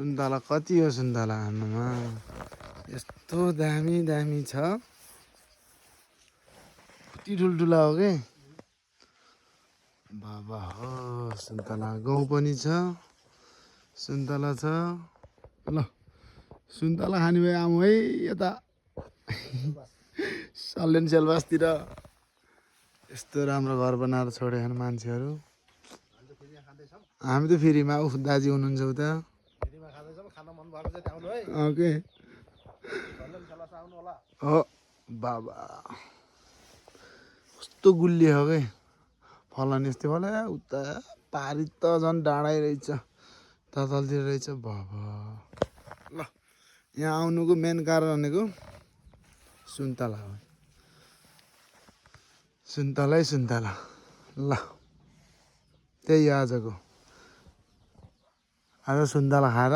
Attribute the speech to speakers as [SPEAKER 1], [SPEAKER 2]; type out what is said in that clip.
[SPEAKER 1] सुन्तला कति हो सुन्तला हाम्रोमा यस्तो दामी दामी छ कति ठुल्ठुला हो के बाबा हो सुन्तला गहुँ पनि छ सुन्तला छ ल सुन्तला खाने भए आउँ है यता सल्यान सेलबासतिर यस्तो राम्रो घर बनाएर छोडेछन् मान्छेहरू हामी त फेरिमा उफ दाजु हुनुहुन्छ उता ओके हो बाबा कस्तो गुलियो हो के फलान यस्तै फला उता पारी त झन् डाँडै रहेछ तलतिर रहेछ बाबा ल यहाँ आउनुको मेन कारण भनेको सुन्तला हो सुन्तलै सुन्तला ल त्यही हो आज सुन्तला खाएर